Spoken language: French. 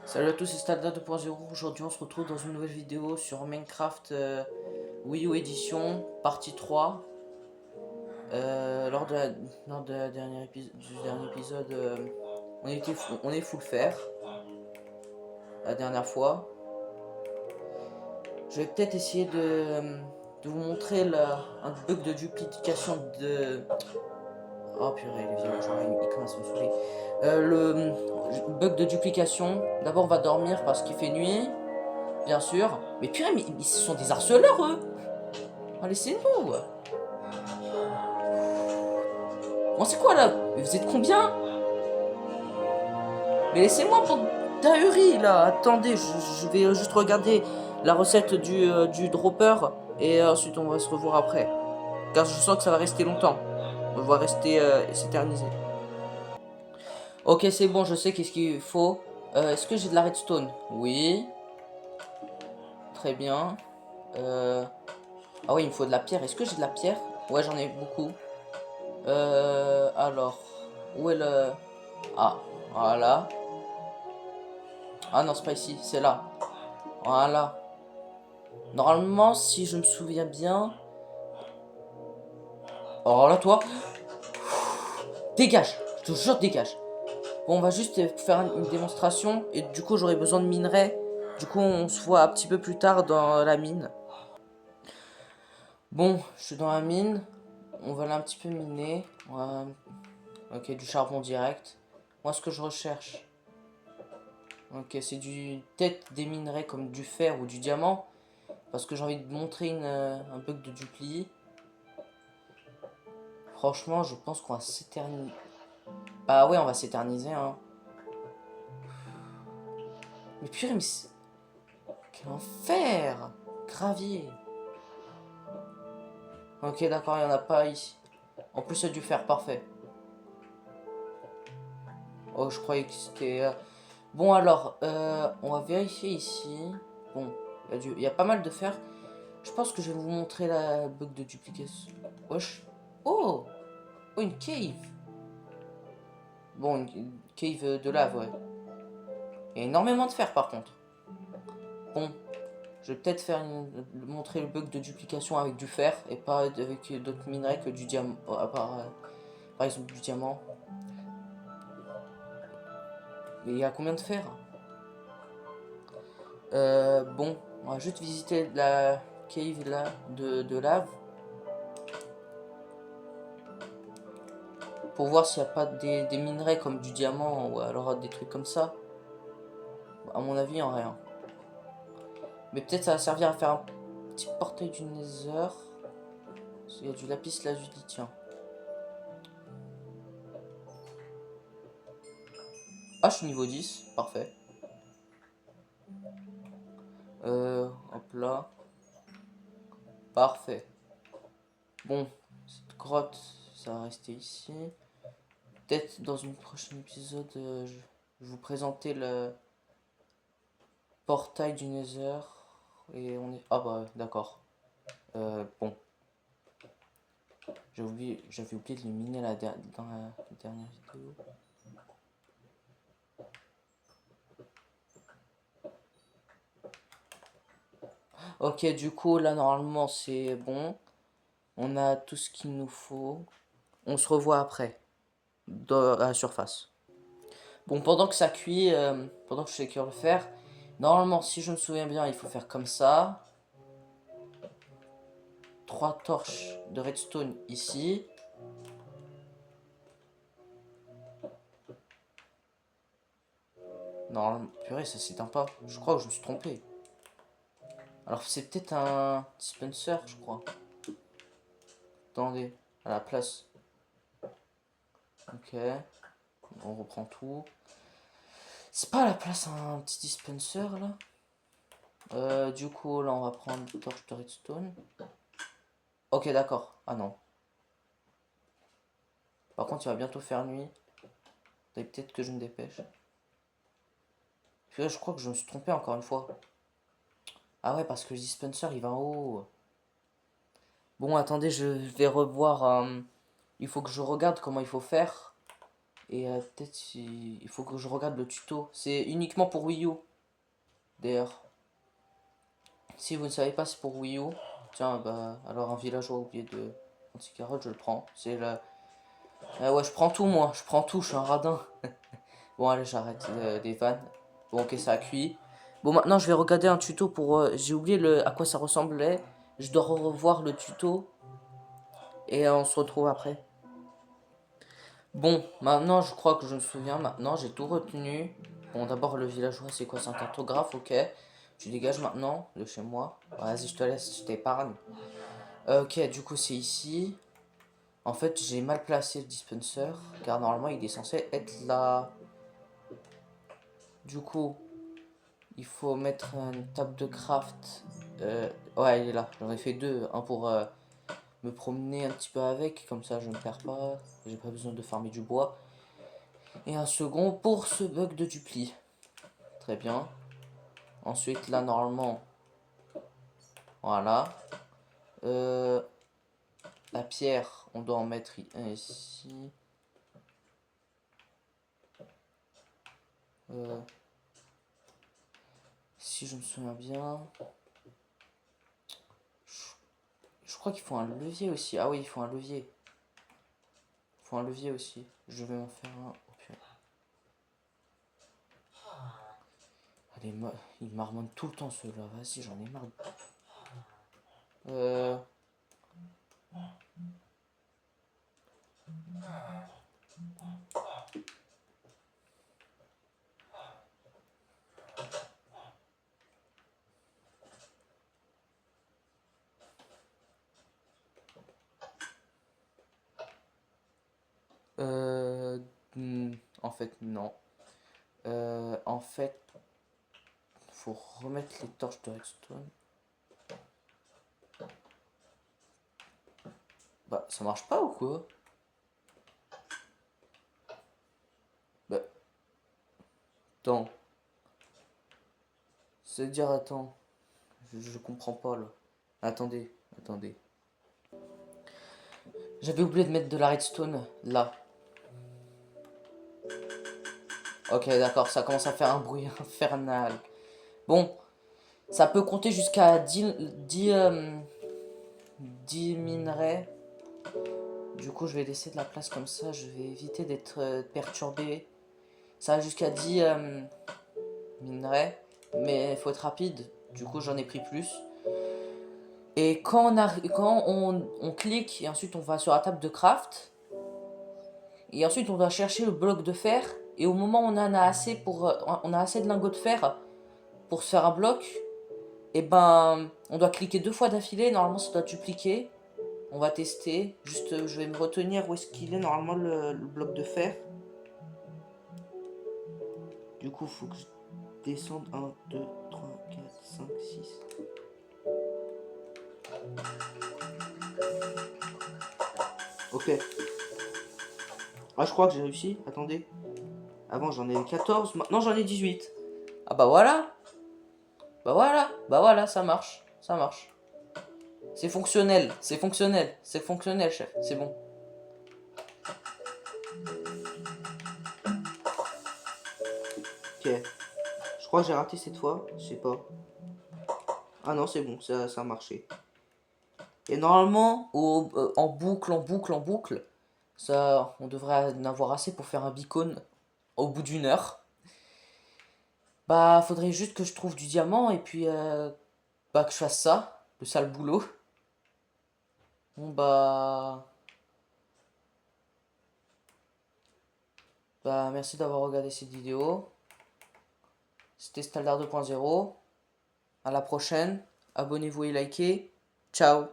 Salut à tous, c'est Stalda 2.0. Aujourd'hui, on se retrouve dans une nouvelle vidéo sur Minecraft Wii U Edition, partie 3. Lors de la du dernier épisode, on est full fer la dernière fois. Je vais peut-être essayer de vous montrer un bug de duplication de. Oh purée, les vieux, genre, il commence à me saouler. Le bug de duplication. D'abord, on va dormir parce qu'il fait nuit. Bien sûr. Mais purée, mais ils sont des harceleurs, eux. Ah, laissez-nous. Bon, c'est quoi, là? Mais vous êtes combien? Mais laissez-moi pour d'ahuri, là. Attendez, je vais juste regarder la recette du dropper. Et ensuite, on va se revoir après. Car je sens que ça va rester longtemps. On va rester s'éterniser. Ok, c'est bon, je sais qu'est-ce qu'il faut. Est-ce que j'ai de la redstone? Oui. Très bien. Ah oui, il me faut de la pierre. Est-ce que j'ai de la pierre? Ouais, j'en ai beaucoup. Alors, où est le... Ah, voilà. Ah non, c'est pas ici, c'est là. Voilà. Normalement, si je me souviens bien... Oh là, toi. Dégage. Je te jure, dégage. Bon, on va juste faire une démonstration. Et du coup, j'aurai besoin de minerais. Du coup, on se voit un petit peu plus tard dans la mine. Bon, je suis dans la mine. On va aller un petit peu miner. Ok, du charbon direct. Moi, ce que je recherche... Ok, c'est peut-être des minerais comme du fer ou du diamant. Parce que j'ai envie de montrer un bug de dupli. Franchement, je pense qu'on va s'éterniser. Bah ouais, on va s'éterniser, hein. Mais purée, mais quel enfer! Gravier. Ok, d'accord, il n'y en a pas ici. En plus, il y a du fer, parfait. Oh, je croyais que c'était... Bon, alors, on va vérifier ici. Bon, il y a pas mal de fer. Je pense que je vais vous montrer la bug de duplication. Wesh. Oh! Oh, une cave! Bon, une cave de lave, ouais. Il y a énormément de fer, par contre. Bon, je vais peut-être montrer le bug de duplication avec du fer et pas avec d'autres minerais que du diamant. Par exemple, du diamant. Mais il y a combien de fer? Bon, on va juste visiter la cave là de lave pour voir s'il n'y a pas des minerais comme du diamant ou alors des trucs comme ça. À mon avis, en rien. Mais peut-être ça va servir à faire un petit portail du Nether. Il y a du lapis lazuli, tiens. Ah, je suis niveau 10, parfait. Hop là. Parfait. Bon, cette grotte, ça va rester ici. Peut-être dans une prochaine épisode, je vais vous présenter le portail du Nether. Et on est... Ah bah d'accord. Bon, j'avais oublié de les miner dans la dernière vidéo. Ok, du coup, là, normalement, c'est bon. On a tout ce qu'il nous faut. On se revoit après, à la surface. Bon, pendant que ça cuit, pendant que je fais cuire le fer, normalement, si je me souviens bien, il faut faire comme ça. 3 torches de redstone ici. Non, purée, ça s'éteint pas. Je crois que je me suis trompé. Alors, c'est peut-être un dispenser, je crois. Attendez, à la place. Ok, on reprend tout. C'est pas à la place un petit dispenser là. Du coup, là, on va prendre une torche de redstone. Ok, d'accord. Ah non. Par contre, il va bientôt faire nuit. Peut-être que je me dépêche. Puis là, je crois que je me suis trompé encore une fois. Ah ouais, parce que le dispenser, il va en haut. Bon, attendez, je vais revoir. Il faut que je regarde comment il faut faire. Et peut-être il faut que je regarde le tuto. C'est uniquement pour Wii U, d'ailleurs. Si vous ne savez pas, c'est pour Wii U. Tiens, bah, alors un villageois oublié de anti-carotte, je le prends. C'est la... Ah ouais, je prends tout, moi. Je prends tout, je suis un radin. Bon, allez, j'arrête des vannes. Bon, ok, ça a cuit. Bon, maintenant, je vais regarder un tuto pour... j'ai oublié à quoi ça ressemblait. Je dois revoir le tuto. Et on se retrouve après. Bon, maintenant, je crois que je me souviens. Maintenant, j'ai tout retenu. Bon, d'abord, le villageois, c'est quoi? C'est un cartographe, ok. Tu dégages maintenant de chez moi. Vas-y, je te laisse, je t'épargne. Ok, du coup, c'est ici. En fait, j'ai mal placé le dispenser. Car normalement, il est censé être là. Du coup, il faut mettre une table de craft. Ouais, il est là. J'en ai fait deux. Un pour me promener un petit peu avec. Comme ça, je ne perds pas. J'ai pas besoin de farmer du bois. Et un second pour ce bug de dupli. Très bien. Ensuite, là, normalement, voilà. La pierre, on doit en mettre un ici. Si je me souviens bien. Je crois qu'il faut un levier aussi. Ah oui, il faut un levier. Il faut un levier aussi. Je vais m'en faire un. Oh, purée. Allez, il marmonne tout le temps ceux-là. Vas-y, j'en ai marre. Euh... Euh... En fait, non. En fait, faut remettre les torches de redstone. Bah, ça marche pas ou quoi? Bah, attends. C'est-à-dire, attends. Je comprends pas là. Attendez, attendez. J'avais oublié de mettre de la redstone là. Ok, d'accord, ça commence à faire un bruit infernal. Bon, ça peut compter jusqu'à 10 minerais. Du coup, je vais laisser de la place comme ça. Je vais éviter d'être perturbé. Ça va jusqu'à 10 minerais. Mais il faut être rapide. Du coup, j'en ai pris plus. Et quand on clique et ensuite on va sur la table de craft. Et ensuite on doit chercher le bloc de fer. Et au moment où on en a assez on a assez de lingots de fer pour se faire un bloc. Et ben on doit cliquer 2 fois d'affilée. Normalement ça doit dupliquer. On va tester. Juste je vais me retenir où est-ce qu'il est normalement le bloc de fer. Du coup faut que je descende 1, 2, 3, 4, 5, 6. Ok. Ah je crois que j'ai réussi. Attendez. Avant j'en ai 14. Maintenant j'en ai 18. Ah bah voilà. Bah voilà, ça marche. Ça marche. C'est fonctionnel, c'est fonctionnel, c'est fonctionnel, chef, c'est bon. Ok. Je crois que j'ai raté cette fois, je sais pas. Ah non, c'est bon, ça a marché. Et normalement, en boucle, en boucle, en boucle, ça, on devrait en avoir assez pour faire un beacon au bout d'une heure. Bah, faudrait juste que je trouve du diamant et puis bah, que je fasse ça, le sale boulot. Bon bah merci d'avoir regardé cette vidéo. C'était Staldar 2.0. À la prochaine. Abonnez-vous et likez. Ciao.